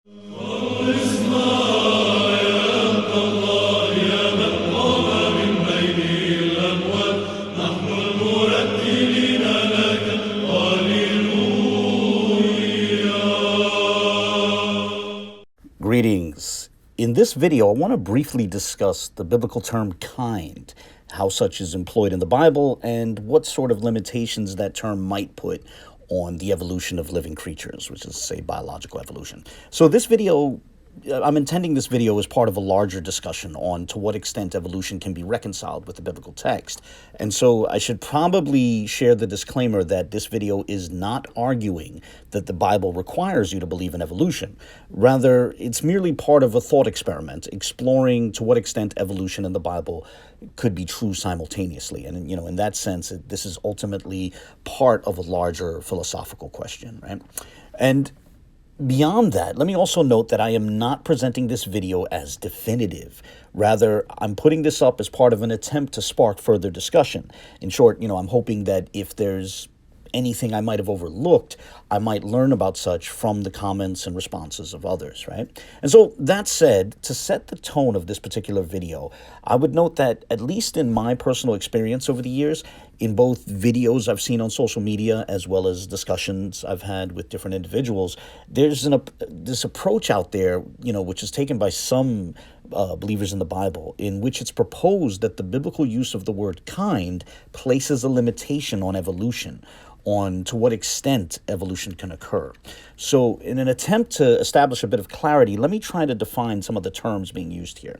Greetings. In this video, I want to briefly discuss the biblical term kind, how such is employed in the Bible, and what sort of limitations that term might put on the evolution of living creatures, which is, say, biological evolution. So this video, I'm intending this video as part of a larger discussion on to what extent evolution can be reconciled with the biblical text. And so I should probably share the disclaimer that this video is not arguing that the Bible requires you to believe in evolution. Rather, it's merely part of a thought experiment exploring to what extent evolution in the Bible could be true simultaneously. And, in that sense, this is ultimately part of a larger philosophical question, right? And beyond that, let me also note that I am not presenting this video as definitive. Rather, I'm putting this up as part of an attempt to spark further discussion. In short, I'm hoping that if there's anything I might have overlooked, I might learn about such from the comments and responses of others, right? And so that said, to set the tone of this particular video, I would note that at least in my personal experience over the years, in both videos I've seen on social media as well as discussions I've had with different individuals, there's this approach out there, which is taken by some believers in the Bible, in which it's proposed that the biblical use of the word kind places a limitation on evolution, on to what extent evolution can occur. So in an attempt to establish a bit of clarity, let me try to define some of the terms being used here.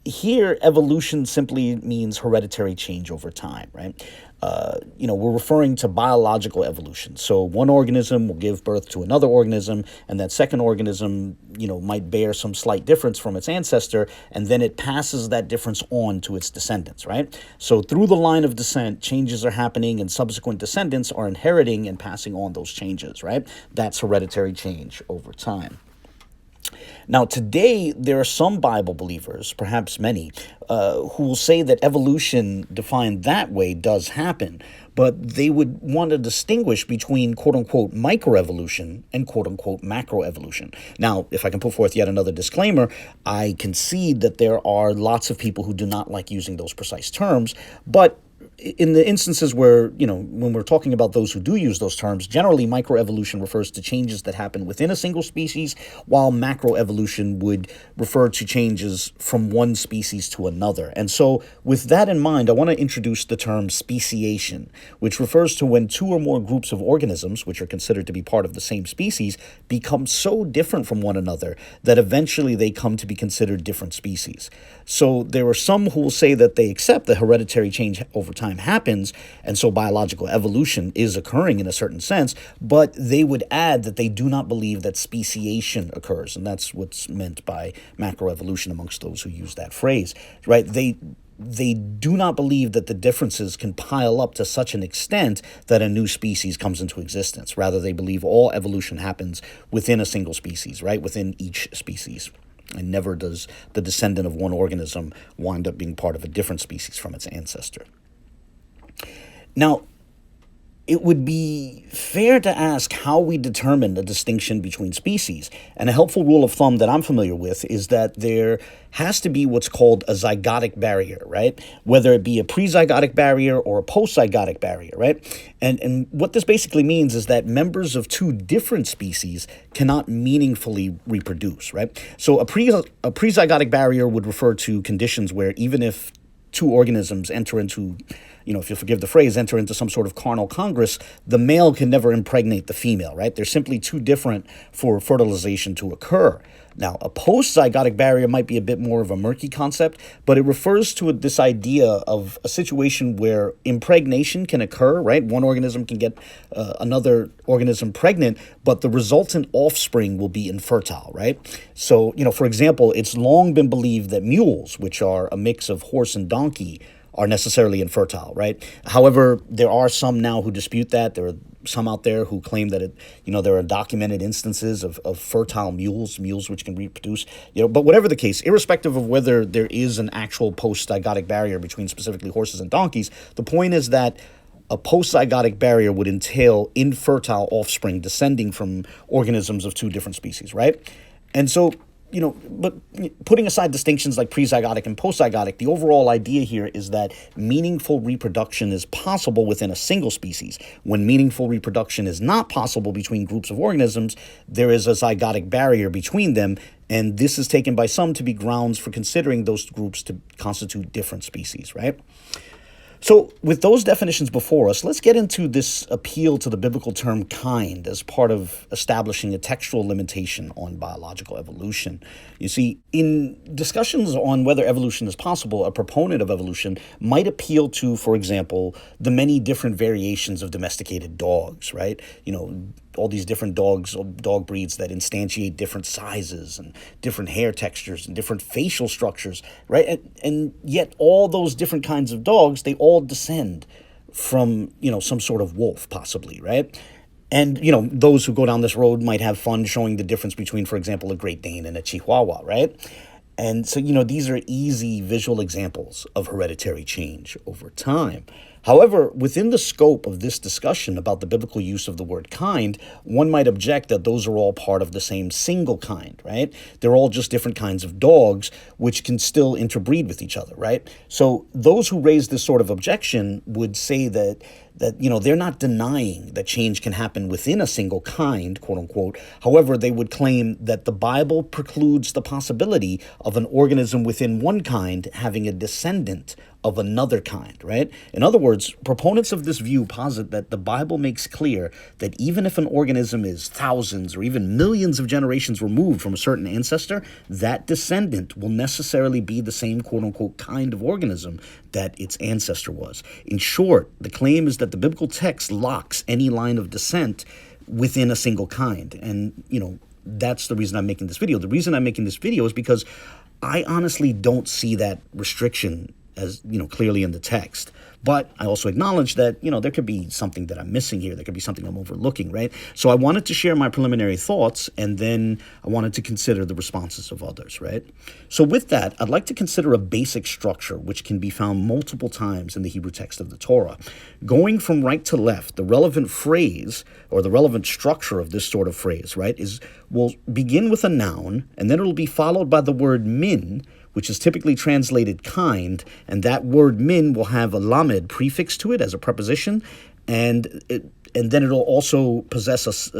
Here, evolution simply means hereditary change over time, right? We're referring to biological evolution. So one organism will give birth to another organism, and that second organism, might bear some slight difference from its ancestor, and then it passes that difference on to its descendants, right? So through the line of descent, changes are happening, and subsequent descendants are inheriting and passing on those changes, right? That's hereditary change over time. Now, today, there are some Bible believers, perhaps many, who will say that evolution defined that way does happen, but they would want to distinguish between quote-unquote microevolution and quote-unquote macroevolution. Now, if I can put forth yet another disclaimer, I concede that there are lots of people who do not like using those precise terms, but in the instances where, when we're talking about those who do use those terms, generally microevolution refers to changes that happen within a single species, while macroevolution would refer to changes from one species to another. And so with that in mind, I want to introduce the term speciation, which refers to when two or more groups of organisms, which are considered to be part of the same species, become so different from one another that eventually they come to be considered different species. So there are some who will say that they accept that hereditary change over time happens, and so biological evolution is occurring in a certain sense, but they would add that they do not believe that speciation occurs, and that's what's meant by macroevolution amongst those who use that phrase, right? They do not believe that the differences can pile up to such an extent that a new species comes into existence. Rather, they believe all evolution happens within a single species, right? Within each species. And never does the descendant of one organism wind up being part of a different species from its ancestor. Now, it would be fair to ask how we determine the distinction between species. And a helpful rule of thumb that I'm familiar with is that there has to be what's called a zygotic barrier, right? Whether it be a prezygotic barrier or a postzygotic barrier, right? And what this basically means is that members of two different species cannot meaningfully reproduce, right? So a prezygotic barrier would refer to conditions where even if two organisms enter into, if you forgive the phrase, enter into some sort of carnal congress, the male can never impregnate the female, right? They're simply too different for fertilization to occur. Now, a post-zygotic barrier might be a bit more of a murky concept, but it refers to this idea of a situation where impregnation can occur, right? One organism can get another organism pregnant, but the resultant offspring will be infertile, right? So, for example, it's long been believed that mules, which are a mix of horse and donkey, are necessarily infertile, right? However, there are some now who dispute that. There are some out there who claim that there are documented instances of fertile mules which can reproduce, but whatever the case, irrespective of whether there is an actual post-zygotic barrier between specifically horses and donkeys, the point is that a post-zygotic barrier would entail infertile offspring descending from organisms of two different species, right? And so, but putting aside distinctions like prezygotic and postzygotic, the overall idea here is that meaningful reproduction is possible within a single species. When meaningful reproduction is not possible between groups of organisms, there is a zygotic barrier between them, and this is taken by some to be grounds for considering those groups to constitute different species, right? So with those definitions before us, let's get into this appeal to the biblical term kind as part of establishing a textual limitation on biological evolution. You see, in discussions on whether evolution is possible, a proponent of evolution might appeal to, for example, the many different variations of domesticated dogs, right? All these different dog breeds that instantiate different sizes and different hair textures and different facial structures, right? And yet all those different kinds of dogs, they all descend from, some sort of wolf, possibly, right? And, those who go down this road might have fun showing the difference between, for example, a Great Dane and a Chihuahua, right? And so, these are easy visual examples of hereditary change over time. However, within the scope of this discussion about the biblical use of the word kind, one might object that those are all part of the same single kind, right? They're all just different kinds of dogs, which can still interbreed with each other, right? So those who raise this sort of objection would say that they're not denying that change can happen within a single kind, quote unquote. However, they would claim that the Bible precludes the possibility of an organism within one kind having a descendant of another kind, right? In other words, proponents of this view posit that the Bible makes clear that even if an organism is thousands or even millions of generations removed from a certain ancestor, that descendant will necessarily be the same quote-unquote kind of organism that its ancestor was. In short, the claim is that the biblical text locks any line of descent within a single kind. And, that's the reason I'm making this video. The reason I'm making this video is because I honestly don't see that restriction as clearly in the text. But I also acknowledge that, there could be something that I'm missing here. There could be something I'm overlooking, right? So I wanted to share my preliminary thoughts, and then I wanted to consider the responses of others, right? So with that, I'd like to consider a basic structure which can be found multiple times in the Hebrew text of the Torah. Going from right to left, the relevant phrase or the relevant structure of this sort of phrase, right, will begin with a noun, and then it'll be followed by the word min, which is typically translated kind, and that word min will have a lamed prefix to it as a preposition, and then it'll also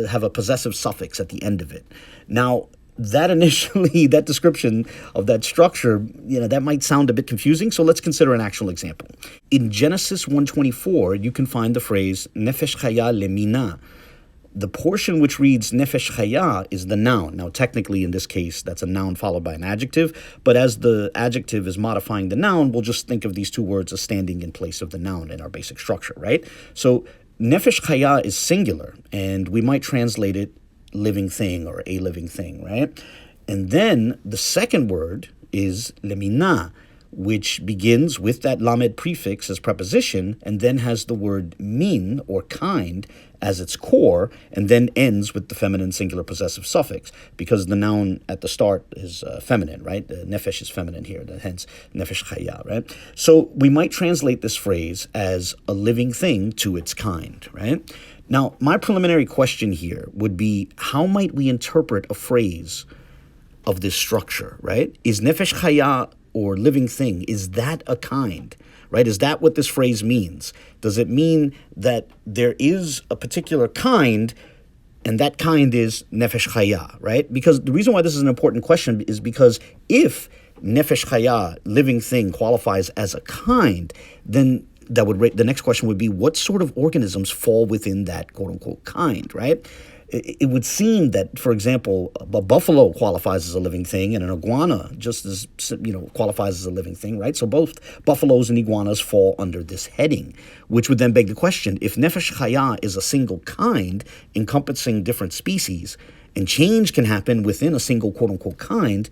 have a possessive suffix at the end of it. Now, that description of that structure, that might sound a bit confusing, so let's consider an actual example. In Genesis 1:24, you can find the phrase nefesh chaya lemina. The portion which reads nefesh chaya is the noun. Now, technically, in this case, that's a noun followed by an adjective, but as the adjective is modifying the noun, we'll just think of these two words as standing in place of the noun in our basic structure, right? So, nefesh chaya is singular, and we might translate it living thing or a living thing, right? And then the second word is lemina, which begins with that lamed prefix as preposition and then has the word min or kind as its core and then ends with the feminine singular possessive suffix because the noun at the start is feminine, right? Nefesh is feminine here, hence nefesh chaya, right? So we might translate this phrase as a living thing to its kind, right? Now, my preliminary question here would be, how might we interpret a phrase of this structure, right? Is nefesh chaya or living thing, is that a kind, right? Is that what this phrase means? Does it mean that there is a particular kind and that kind is nefesh chaya, right? Because the reason why this is an important question is because if nefesh chaya, living thing, qualifies as a kind, then the next question would be, what sort of organisms fall within that quote-unquote kind, right? It would seem that, for example, a buffalo qualifies as a living thing and an iguana just as, qualifies as a living thing, right? So both buffaloes and iguanas fall under this heading, which would then beg the question, if nefesh chaya is a single kind encompassing different species and change can happen within a single quote-unquote kind,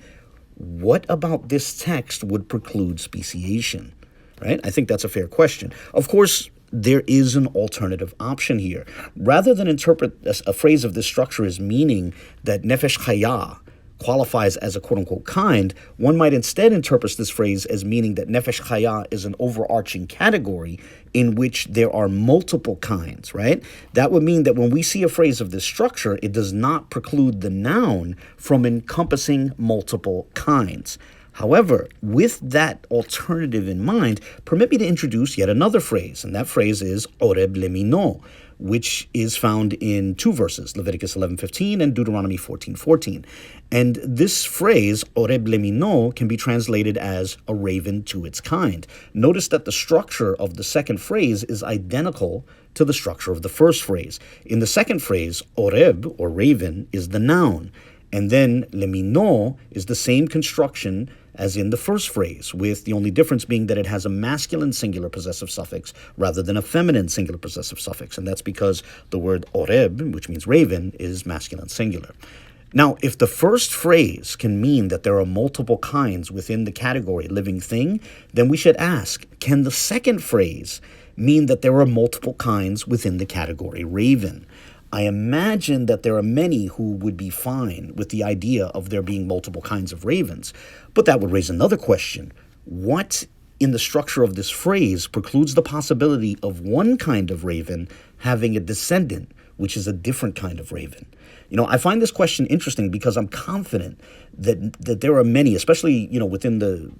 what about this text would preclude speciation, right? I think that's a fair question. Of course, there is an alternative option here. Rather than interpret a phrase of this structure as meaning that nefesh chaya qualifies as a quote-unquote kind, one might instead interpret this phrase as meaning that nefesh chaya is an overarching category in which there are multiple kinds, right? That would mean that when we see a phrase of this structure, it does not preclude the noun from encompassing multiple kinds. However, with that alternative in mind, permit me to introduce yet another phrase, and that phrase is oreb lemino, which is found in two verses, Leviticus 11:15 and Deuteronomy 14:14. And this phrase, oreb lemino, can be translated as a raven to its kind. Notice that the structure of the second phrase is identical to the structure of the first phrase. In the second phrase, oreb, or raven, is the noun. And then lemino is the same construction as in the first phrase, with the only difference being that it has a masculine singular possessive suffix rather than a feminine singular possessive suffix. And that's because the word oreb, which means raven, is masculine singular. Now, if the first phrase can mean that there are multiple kinds within the category living thing, then we should ask, can the second phrase mean that there are multiple kinds within the category raven? I imagine that there are many who would be fine with the idea of there being multiple kinds of ravens. But that would raise another question. What in the structure of this phrase precludes the possibility of one kind of raven having a descendant, which is a different kind of raven? I find this question interesting because I'm confident that there are many, especially, within the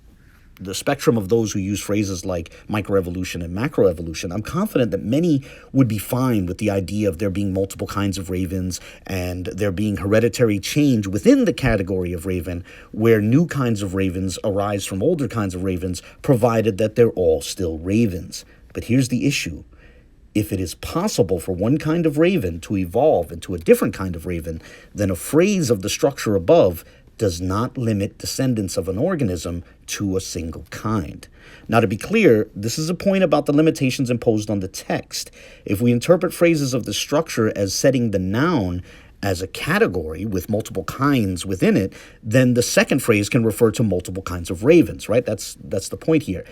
spectrum of those who use phrases like microevolution and macroevolution, I'm confident that many would be fine with the idea of there being multiple kinds of ravens and there being hereditary change within the category of raven, where new kinds of ravens arise from older kinds of ravens, provided that they're all still ravens. But here's the issue. If it is possible for one kind of raven to evolve into a different kind of raven, then a phrase of the structure above does not limit descendants of an organism to a single kind. Now, to be clear, this is a point about the limitations imposed on the text. If we interpret phrases of the structure as setting the noun as a category with multiple kinds within it, then the second phrase can refer to multiple kinds of ravens, right? That's the point here.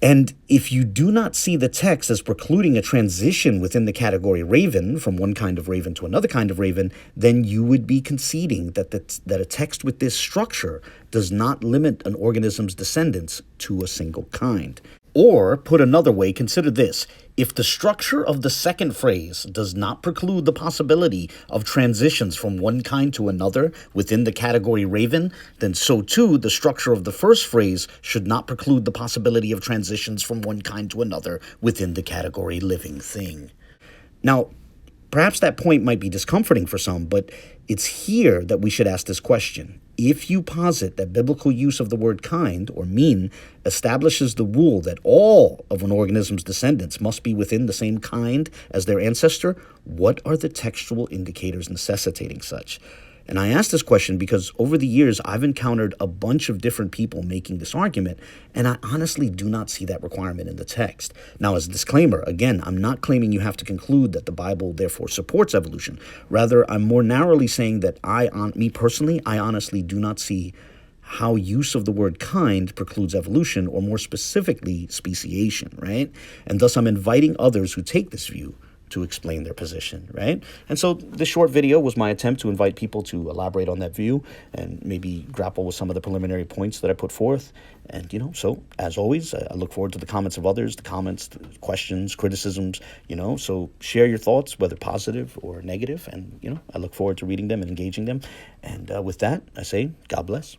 And if you do not see the text as precluding a transition within the category raven from one kind of raven to another kind of raven, then you would be conceding that a text with this structure does not limit an organism's descendants to a single kind. Or, put another way, consider this. If the structure of the second phrase does not preclude the possibility of transitions from one kind to another within the category raven, then so too the structure of the first phrase should not preclude the possibility of transitions from one kind to another within the category living thing. Now, perhaps that point might be discomforting for some, but it's here that we should ask this question. If you posit that biblical use of the word kind, or mean, establishes the rule that all of an organism's descendants must be within the same kind as their ancestor, what are the textual indicators necessitating such? And I ask this question because over the years, I've encountered a bunch of different people making this argument, and I honestly do not see that requirement in the text. Now, as a disclaimer, again, I'm not claiming you have to conclude that the Bible therefore supports evolution. Rather, I'm more narrowly saying that I honestly do not see how use of the word kind precludes evolution, or more specifically, speciation, right? And thus, I'm inviting others who take this view to explain their position, right? And so this short video was my attempt to invite people to elaborate on that view and maybe grapple with some of the preliminary points that I put forth. And, so as always, I look forward to the comments of others, the comments, the questions, criticisms, so share your thoughts, whether positive or negative. And, I look forward to reading them and engaging them. And with that, I say, God bless.